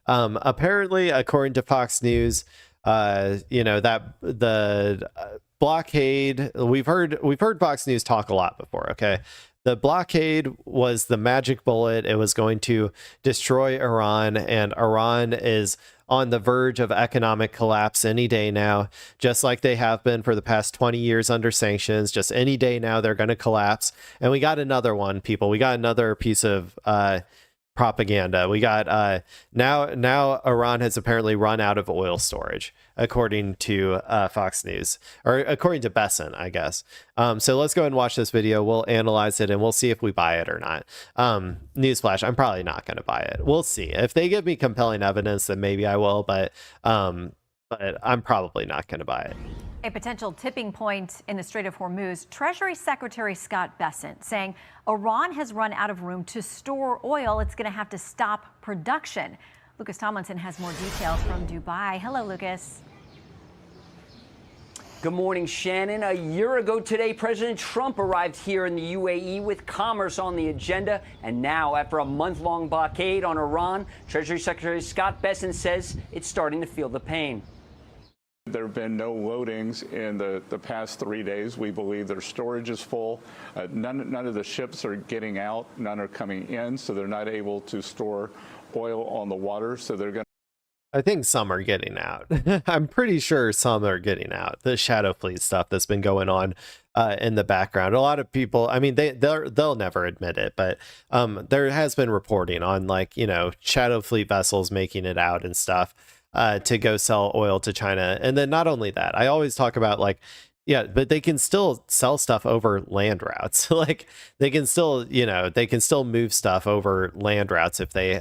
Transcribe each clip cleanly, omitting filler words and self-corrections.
Apparently, according to Fox News, that the blockade, we've heard Fox News talk a lot before. Okay. The blockade was the magic bullet. It was going to destroy Iran, and Iran is on the verge of economic collapse any day now, just like they have been for the past 20 years under sanctions. Just any day now, they're going to collapse. And we got another one, people. We got another piece of propaganda. We got now Iran has apparently run out of oil storage, according to Fox News, or according to Besson, I guess. So let's go ahead and watch this video. We'll analyze it and we'll see if we buy it or not. Newsflash, I'm probably not going to buy it. We'll see. If they give me compelling evidence, then maybe I will, but I'm probably not going to buy it. A potential tipping point in the Strait of Hormuz, Treasury Secretary Scott Bessent saying Iran has run out of room to store oil. It's going to have to stop production. Lucas Tomlinson has more details from Dubai. Hello, Lucas. Good morning, Shannon. A year ago today, President Trump arrived here in the UAE with commerce on the agenda. And now, after a month-long blockade on Iran, Treasury Secretary Scott Bessent says it's starting to feel the pain. There have been no loadings in the past 3 days. We believe their storage is full. None of the ships are getting out. None are coming in, so they're not able to store oil on the water. So they're going to. I think some are getting out. I'm pretty sure some are getting out. The shadow fleet stuff that's been going on in the background. A lot of people, I mean, they'll never admit it, but there has been reporting on shadow fleet vessels making it out and stuff. To go sell oil to China. And then not only that, I always talk about but they can still sell stuff over land routes. They can still move stuff over land routes if they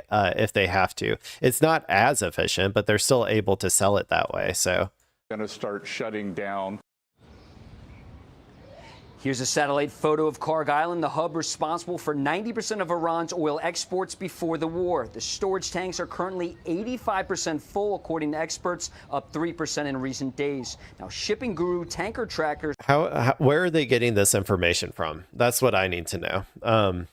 have to. It's not as efficient, but they're still able to sell it that way. So going to start shutting down. Here's a satellite photo of Karg Island, the hub responsible for 90% of Iran's oil exports before the war. The storage tanks are currently 85% full, according to experts, up 3% in recent days. Now, shipping guru Tanker Trackers. Where are they getting this information from? That's what I need to know.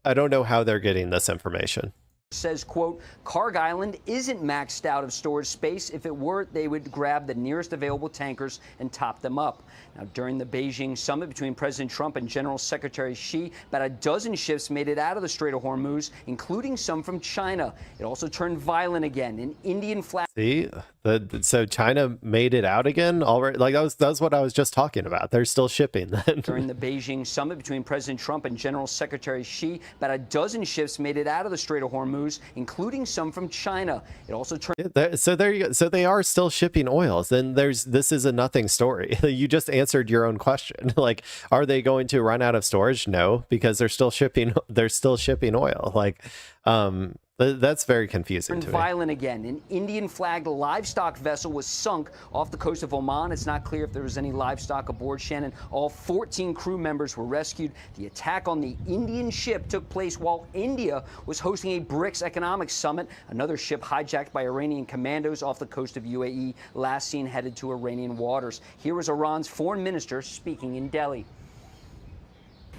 I don't know how they're getting this information. Says, quote, Karg Island isn't maxed out of storage space. If it were, they would grab the nearest available tankers and top them up. Now, during the Beijing summit between President Trump and General Secretary Xi, about a dozen ships made it out of the Strait of Hormuz, including some from China. It also turned violent again. An Indian flag. See, so China made it out again already. That was what I was just talking about. They're still shipping then. During the Beijing summit between President Trump and General Secretary Xi, about a dozen ships made it out of the Strait of Hormuz, including some from China. It also turned. So there you go. So they are still shipping oils. Then this is a nothing story. You just answered your own question. Are they going to run out of storage? No, because they're still shipping. They're still shipping oil. That's very confusing to me. Violent again. An Indian-flagged livestock vessel was sunk off the coast of Oman. It's not clear if there was any livestock aboard, Shannon. All 14 crew members were rescued. The attack on the Indian ship took place while India was hosting a BRICS economic summit. Another ship hijacked by Iranian commandos off the coast of UAE, last seen headed to Iranian waters. Here was Iran's foreign minister speaking in Delhi.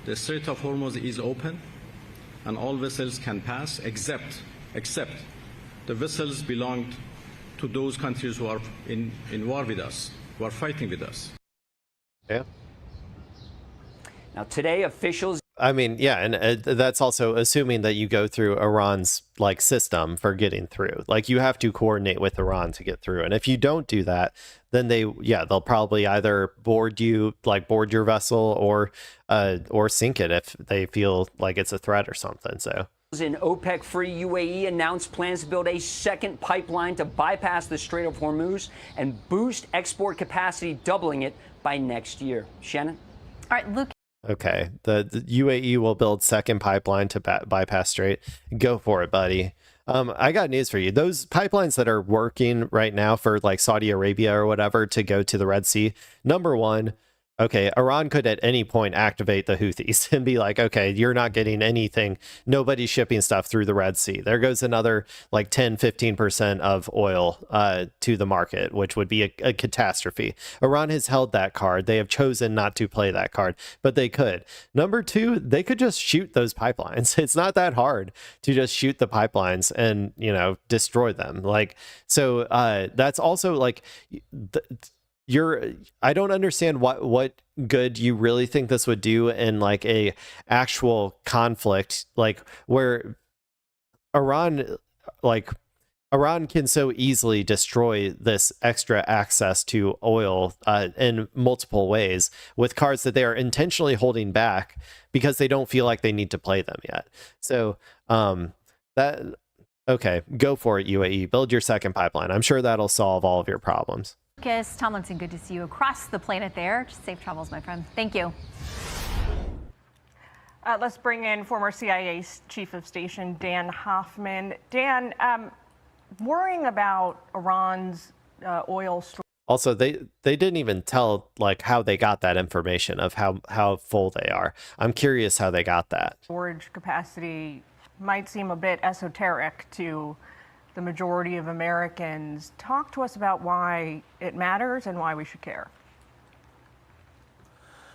The Strait of Hormuz is open, and all vessels can pass except the vessels belong to those countries who are in war with us, who are fighting with us. Yeah. Now today, officials. I mean, yeah, and that's also assuming that you go through Iran's system for getting through. You have to coordinate with Iran to get through, and if you don't do that, then they'll probably either board your vessel or sink it if they feel like it's a threat or something. So. In OPEC-free UAE announced plans to build a second pipeline to bypass the Strait of Hormuz and boost export capacity, doubling it by next year. Shannon? All right, Luke. Okay, the UAE will build second pipeline to bypass Strait. Go for it, buddy. I got news for you. Those pipelines that are working right now for Saudi Arabia or whatever to go to the Red Sea, number one, Okay, Iran could at any point activate the Houthis and be like, okay, you're not getting anything. Nobody's shipping stuff through the Red Sea. There goes another like 10-15% of oil to the market, which would be a catastrophe. Iran has held that card. They have chosen not to play that card, but they could. Number two, they could just shoot those pipelines. It's not that hard to just shoot the pipelines and, destroy them. Like, so that's also like... I don't understand what good you really think this would do in like a actual conflict, like where Iran can so easily destroy this extra access to oil in multiple ways with cards that they are intentionally holding back because they don't feel like they need to play them yet. So okay, go for it, UAE. Build your second pipeline. I'm sure that'll solve all of your problems. Lucas Tomlinson, good to see you across the planet there. Just safe travels, my friend. Thank you. Let's bring in former CIA Chief of Station Dan Hoffman. Dan, worrying about Iran's oil storage. Also, they didn't even tell like how they got that information of how full they are. I'm curious how they got that. Storage capacity might seem a bit esoteric to the majority of Americans. Talk to us about why it matters and why we should care.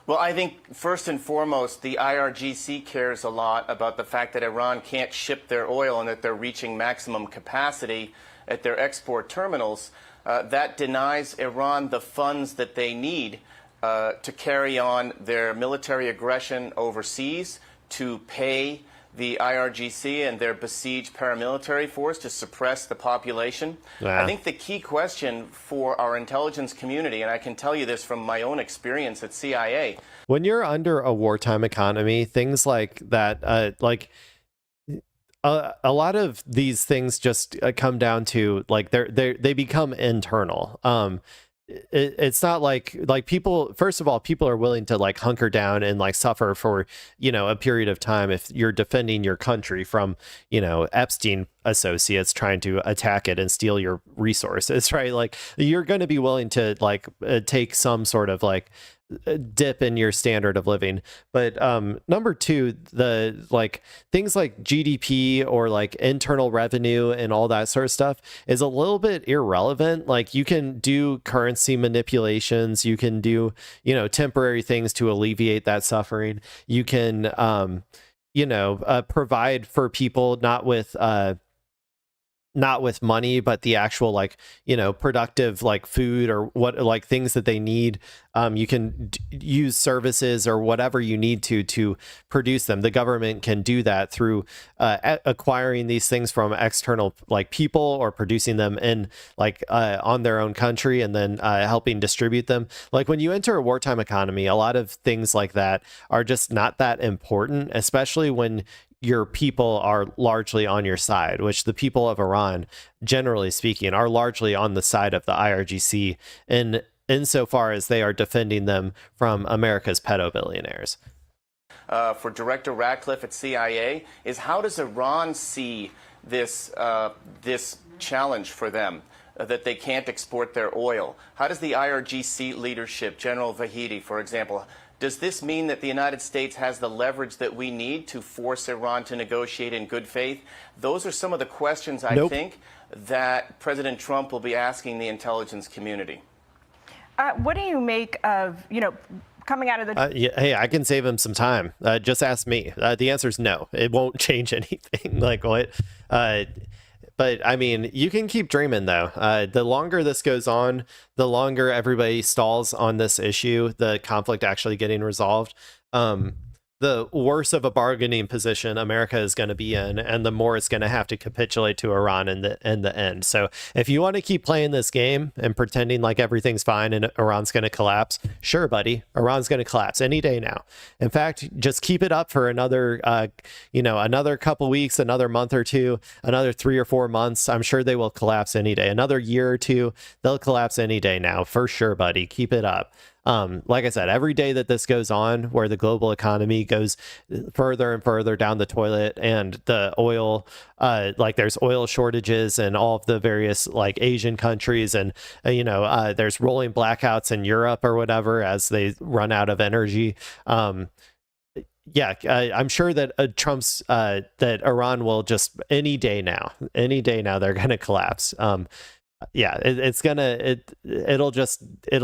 Well, I think first and foremost, the IRGC cares a lot about the fact that Iran can't ship their oil and that they're reaching maximum capacity at their export terminals. That denies Iran the funds that they need to carry on their military aggression overseas, to pay the IRGC and their besieged paramilitary force to suppress the population. Yeah. I think the key question for our intelligence community, and I can tell you this from my own experience at CIA. When you're under a wartime economy, things like that, a lot of these things just come down to like they become internal. It's not like people, first of all, people are willing to like hunker down and like suffer for, a period of time if you're defending your country from, Epstein associates trying to attack it and steal your resources, right? Like you're going to be willing to like take some sort of like dip in your standard of living. But number two, the like things like GDP or like internal revenue and all that sort of stuff is a little bit irrelevant. Like you can do currency manipulations, you can do temporary things to alleviate that suffering. You can provide for people not with money, but the actual productive like food or what like things that they need. You can use services or whatever you need to produce them. The government can do that through acquiring these things from external like people or producing them in on their own country and then helping distribute them. Like when you enter a wartime economy, a lot of things like that are just not that important, especially when your people are largely on your side, which the people of Iran, generally speaking, are largely on the side of the IRGC insofar as they are defending them from America's pedo-billionaires. For Director Ratcliffe at CIA is how does Iran see this challenge for them, that they can't export their oil? How does the IRGC leadership, General Vahidi, for example, does this mean that the United States has the leverage that we need to force Iran to negotiate in good faith? Those are some of the questions I think that President Trump will be asking the intelligence community. What do you make of, coming out of the... Hey, I can save him some time. Just ask me. The answer is no. It won't change anything. Like what? But I mean, you can keep dreaming, though. The longer this goes on, the longer everybody stalls on this issue, the conflict actually getting resolved, the worse of a bargaining position America is going to be in, and the more it's going to have to capitulate to Iran in the end. So if you want to keep playing this game and pretending like everything's fine and Iran's going to collapse, sure, buddy, Iran's going to collapse any day now. In fact, just keep it up for another, another couple weeks, another month or two, another 3 or 4 months. I'm sure they will collapse any day. Another year or two, they'll collapse any day now, for sure, buddy. Keep it up. Like I said, every day that this goes on, where the global economy goes further and further down the toilet, and the oil, like there's oil shortages in all of the various like Asian countries, and there's rolling blackouts in Europe or whatever as they run out of energy. I'm sure that that Iran will just any day now they're going to collapse. It'll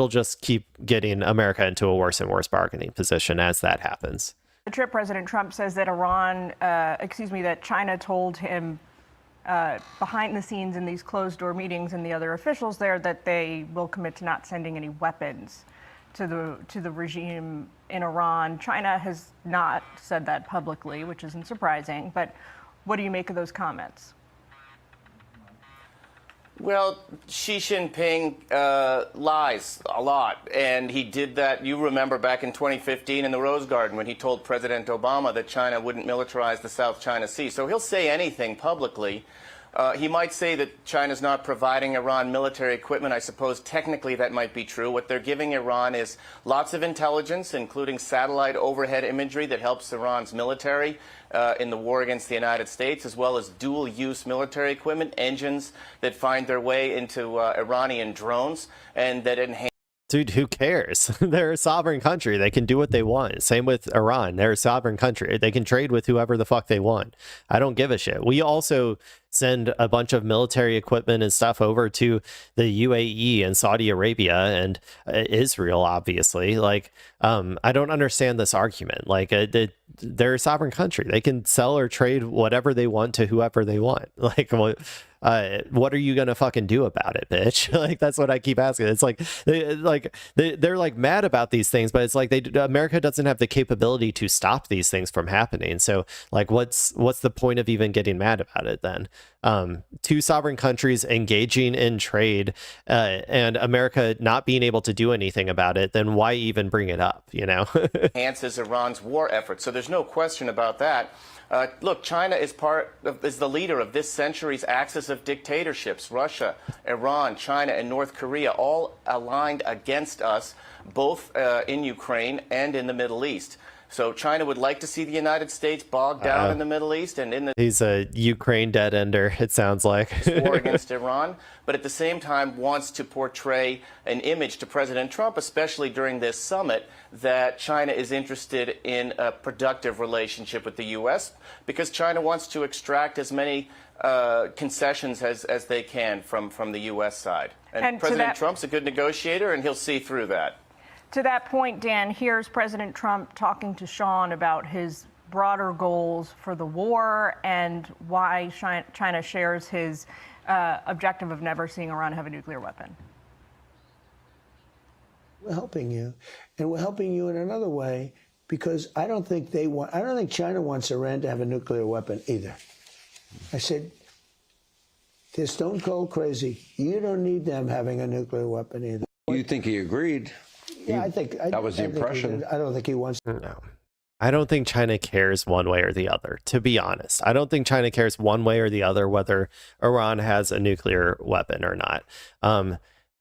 just keep getting America into a worse and worse bargaining position as that happens. The trip, President Trump says that that China told him behind the scenes in these closed door meetings and the other officials there that they will commit to not sending any weapons to the regime in Iran. China has not said that publicly, which isn't surprising, but what do you make of those comments? Well, Xi Jinping lies a lot, and he did that, you remember, back in 2015 in the Rose Garden when he told President Obama that China wouldn't militarize the South China Sea. So he'll say anything publicly. He might say that China's not providing Iran military equipment. I suppose technically that might be true. What they're giving Iran is lots of intelligence, including satellite overhead imagery that helps Iran's military in the war against the United States, as well as dual-use military equipment, engines that find their way into Iranian drones and that enhance. Dude, who cares? They're a sovereign country. They can do what they want. Same with Iran. They're a sovereign country. They can trade with whoever the fuck they want. I don't give a shit. We also send a bunch of military equipment and stuff over to the UAE and Saudi Arabia and Israel, obviously. Like, I don't understand this argument. Like, they're a sovereign country. They can sell or trade whatever they want to whoever they want. Like, what are you gonna fucking do about it, bitch? Like, that's what I keep asking. It's like they're like mad about these things, but it's like America doesn't have the capability to stop these things from happening. So like, what's the point of even getting mad about it then? Two sovereign countries engaging in trade, and America not being able to do anything about it, then why even bring it up? Enhances Iran's war effort. So there's no question about that. Look, China is the leader of this century's axis of dictatorships. Russia, Iran, China, and North Korea all aligned against us, both in Ukraine and in the Middle East. So China would like to see the United States bogged down in the Middle East and in the he's a Ukraine dead ender, it sounds like. war against Iran, but at the same time wants to portray an image to President Trump, especially during this summit, that China is interested in a productive relationship with the U.S. because China wants to extract as many concessions as they can from the U.S. side. And President Trump's a good negotiator, and he'll see through that. To that point, Dan, here's President Trump talking to Sean about his broader goals for the war and why China shares his objective of never seeing Iran have a nuclear weapon. We're helping you, and we're helping you in another way because I don't think China wants Iran to have a nuclear weapon either. I said, they're stone cold crazy. You don't need them having a nuclear weapon either. You think he agreed? Yeah, I think that was the impression. I don't think he wants. No, I don't think China cares one way or the other, to be honest. I don't think China cares one way or the other whether Iran has a nuclear weapon or not.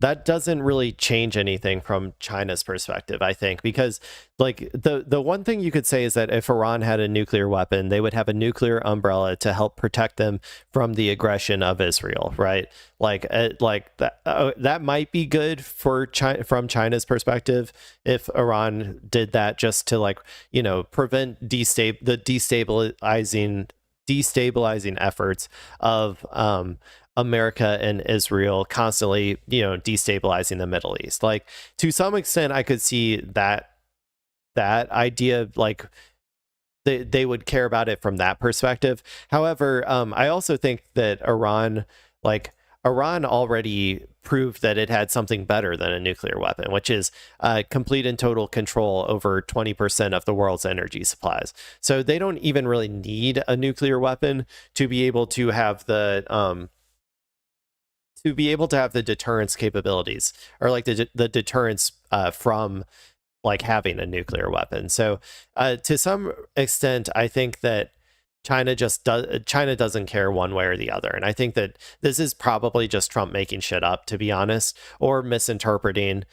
That doesn't really change anything from China's perspective, I think, because like the one thing you could say is that if Iran had a nuclear weapon, they would have a nuclear umbrella to help protect them from the aggression of Israel, right? Like that might be good for China from China's perspective if Iran did that just to prevent the destabilizing efforts of America and Israel constantly, destabilizing the Middle East. Like, to some extent, I could see that idea, like they would care about it from that perspective. However, I also think that Iran already proved that it had something better than a nuclear weapon, which is complete and total control over 20% of the world's energy supplies. So they don't even really need a nuclear weapon to be able to have the deterrence capabilities, or like the deterrence from like having a nuclear weapon. So to some extent, I think that China doesn't care one way or the other. And I think that this is probably just Trump making shit up, to be honest, or misinterpreting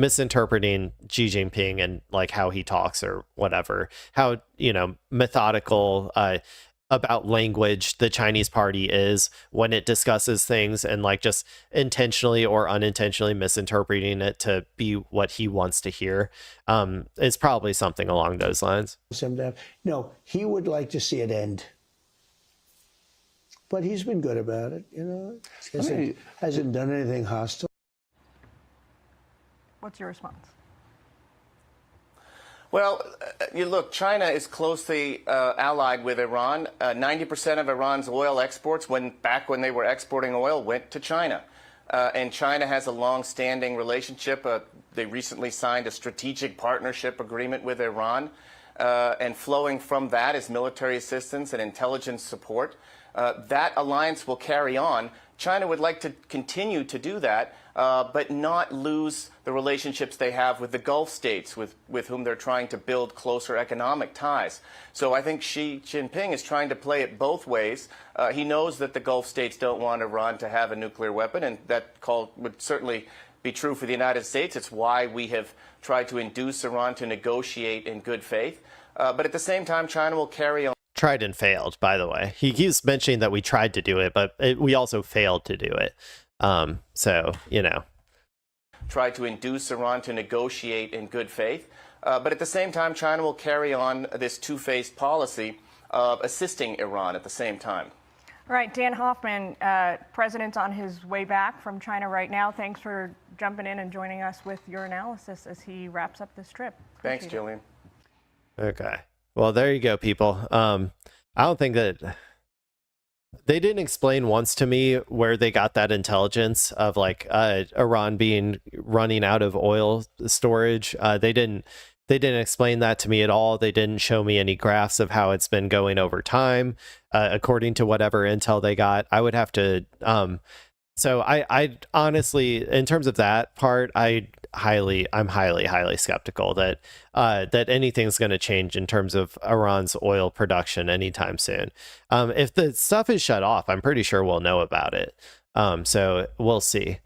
misinterpreting Xi Jinping and like how he talks or whatever, how, you know, methodical about language the Chinese party is when it discusses things, and like just intentionally or unintentionally misinterpreting it to be what he wants to hear. It's probably something along those lines. No, he would like to see it end. But he's been good about it, you know. Hasn't done anything hostile. What's your response? Well, you look, China is closely allied with Iran. 90% of Iran's oil exports, back when they were exporting oil, went to China. And China has a long-standing relationship. They recently signed a strategic partnership agreement with Iran. And flowing from that is military assistance and intelligence support. That alliance will carry on. China would like to continue to do that, but not lose the relationships they have with the Gulf states, with whom they're trying to build closer economic ties. So I think Xi Jinping is trying to play it both ways. He knows that the Gulf states don't want Iran to have a nuclear weapon, and that call would certainly be true for the United States. It's why we have tried to induce Iran to negotiate in good faith. But at the same time, China will carry on. Tried and failed, by the way. He keeps mentioning that we tried to do it, but we also failed to do it. So, you know. Try to induce Iran to negotiate in good faith. But at the same time, China will carry on this two-faced policy of assisting Iran at the same time. All right, Dan Hoffman, President's on his way back from China right now. Thanks for jumping in and joining us with your analysis as he wraps up this trip. Thanks, Jillian. Okay. Well, there you go, people. I don't think that they didn't explain once to me where they got that intelligence of like Iran running out of oil storage. They didn't explain that to me at all. They didn't show me any graphs of how it's been going over time, according to whatever intel they got. I would have to. So I honestly, in terms of that part, I'm highly skeptical that anything's going to change in terms of Iran's oil production anytime soon. If the stuff is shut off, I'm pretty sure we'll know about it. So we'll see.